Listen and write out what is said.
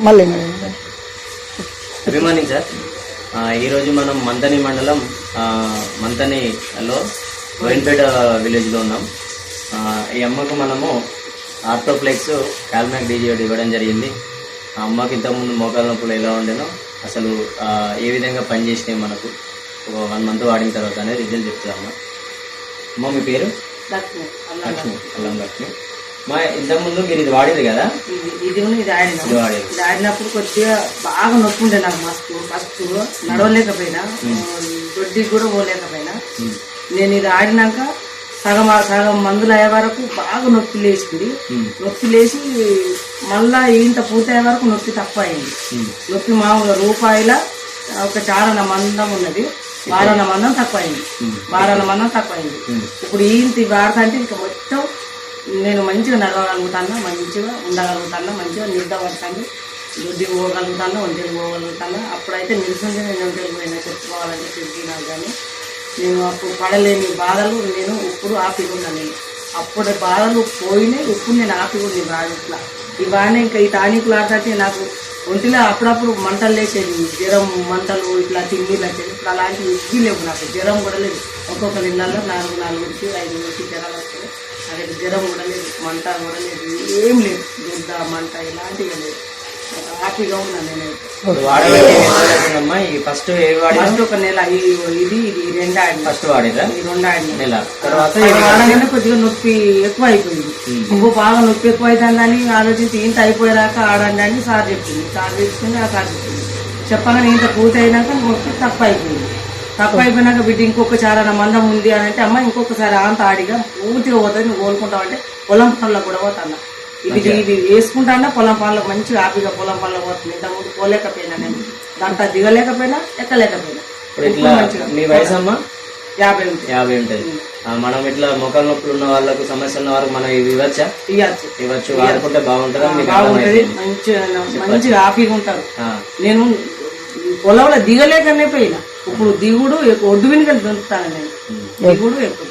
మళ్ళీ good morning sir. ఈరోజు మనం మంతని మండలం మంతనిలో బోయిన్పేట విలేజ్లో ఉన్నాం. ఈ అమ్మకు మనము ఆర్థోప్లెక్స్ కాల్మాక్ డీజీఓడి ఇవ్వడం జరిగింది. ఆ అమ్మకి ఇంతకుముందు మోకాల నొప్పులు ఎలా ఉండేనో అసలు ఏ విధంగా పనిచేసినాయి మనకు 1 month వాడిన తర్వాత అనేది రిజల్ట్ చెప్తామమ్మా. అమ్మ మీ పేరు? లక్ష్మి. అల్లం లక్ష్మి. మా ఇంతకుముందు మీరు ఇది వాడేది కదా? ఇది ఆడినప్పుడు కొద్దిగా బాగా నొప్పి ఉండే నాకు ఫస్ట్ నడవలేకపోయినా, దొడ్డికి కూడా పోలేకపోయినా. నేను ఇది ఆడినాక సగం మందులు అయ్యే వరకు బాగా నొప్పి లేచింది. నొప్పి లేచి మళ్ళా ఇంత పూర్తయ్యే వరకు నొప్పి తక్కువ అయింది. నొప్పి మామూలుగా రూపాయల ఒక చారణ మందం ఉన్నది, వారణ మందం తక్కువ అయింది. ఇప్పుడు ఇంత వాడతాంటే ఇంకా మొత్తం నేను మంచిగా నడవగలుగుతాను, మంచిగా ఉండగలుగుతాను, మంచిగా నిద్ర పడతాను, దొడ్డికి పోగలుగుతాను, ఒంటికి పోగలుగుతాను. అప్పుడైతే నిలుసుంటే నేను ఒంటికి పోయినా చెప్పుకోవాలంటే చెప్పినాను. కానీ నేను అప్పుడు పడలేని బాధలు నేను ఇప్పుడు ఆపికున్నాను. నేను అప్పుడు బాధలు పోయినాయి, ఇప్పుడు నేను ఆపికున్నాను. బాగా ఇట్లా ఇవన్నీ ఇంకా ఈ టానిక్లు ఆడితే నాకు ఒంటిలో అప్పుడప్పుడు మంటలు లేచేది, జ్వరం మంటలు ఇట్లా తిండిలు వచ్చేది. ఇప్పుడు అలాంటివి ఇవి లేవు, నాకు జ్వరం కూడా లేదు. ఒక్కొక్క ఇళ్ళల్లో 4-5 జ్వరాలు వస్తాయి. అదే జ్వరం కూడా లేదు, మంట కూడా లేదు, ఏం లేదు, దుద్ద మంట ఇలాంటివి లేదు. హ్యాపీగా ఉన్నాను నేనైతే. ఫస్ట్ ఒక నెల ఇది 2 ఆడిన. ఫస్ట్ వాడిరా? ఈ 2 ఆడిన నెల తర్వాత వాడగానే కొద్దిగా నొప్పి ఎక్కువ అయిపోయింది. ఇంకో బాగా నొప్పి ఎక్కువ అవుతుందని ఆలోచించి ఇంత అయిపోయేదాకా ఆడండి అని సార్ చెప్పింది. సార్ చెప్పింది ఆ సార్ చెప్పింది. చెప్పగానే ఇంత పూర్తి అయినాక నొప్పి తక్కువ అయిపోయింది. తక్కువ అయిపోయినాక బిడ్డ ఇంకొక చారణ మందం ఉంది అని అంటే, అమ్మ ఇంకొకసారి అంత ఆడిగా పూర్తిగా పోతుంది, నువ్వు కోలుకుంటావు అంటే పొలం పనులకు కూడా పోతాను. ఇది వేసుకుంటానా పొలం పనులకు మంచిగా హ్యాపీగా పొలం పనులకు పోతుంది. ఇంతకుముందు పోలేకపోయినా, నేను దాంట్లో దిగలేకపోయినా ఎక్కలేకపోయినా. మీ వయసు అమ్మా? 50 ఉంటుంది. 50 ఉంటుంది. మనం ఇట్లా మొక్కల నొప్పులు ఉన్న వాళ్ళకు, సమస్య ఉన్న వాళ్ళకి మనం ఇవి ఇవ్వచ్చు వాడుకుంటే బాగుంటుంది. బాగుంటది, మంచిగా హ్యాపీగా ఉంటారు. నేను పొలంలో దిగలేకనే పోయినా, ఇప్పుడు దిగుడు ఒడ్డు వెనుక దొరుకుతాను. నేను దిగుడు ఎక్కువ